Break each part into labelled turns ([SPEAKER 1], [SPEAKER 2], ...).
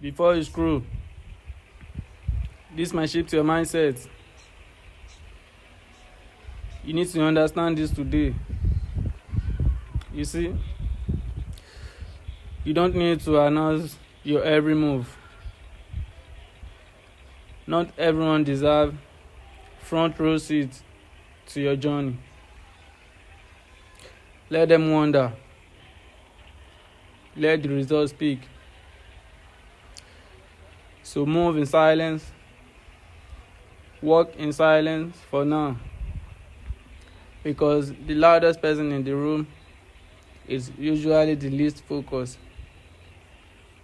[SPEAKER 1] before you scroll. This might shift your mindset. You need to understand this today. You see, you don't need to announce your every move. Not everyone deserves front row seat to your journey. Let them wonder. Let the results speak. So move in silence. Walk in silence for now. Because the loudest person in the room is usually the least focused.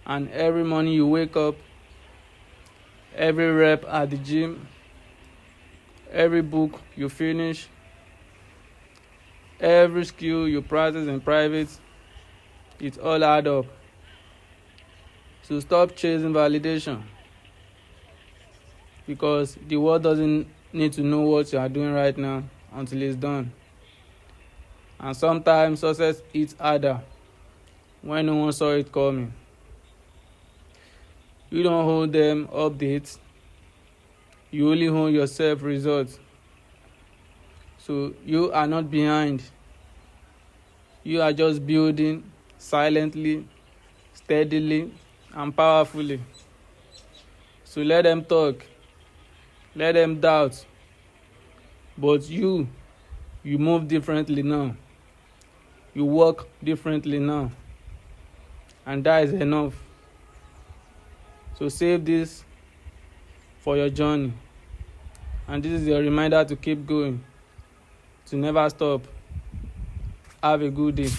[SPEAKER 1] And every morning you wake up, every rep at the gym, every book you finish, every skill you practice in private, it all adds up. So stop chasing validation, because the world doesn't need to know what you are doing right now until it's done. And sometimes success hits harder when no one saw it coming. You don't hold them updates, you only hold yourself results. So you are not behind. You are just building silently, steadily, and powerfully. So let them talk, let them doubt. But you move differently now. You work differently now. And that is enough. So save this for your journey. And this is your reminder to keep going, to never stop. Have a good day.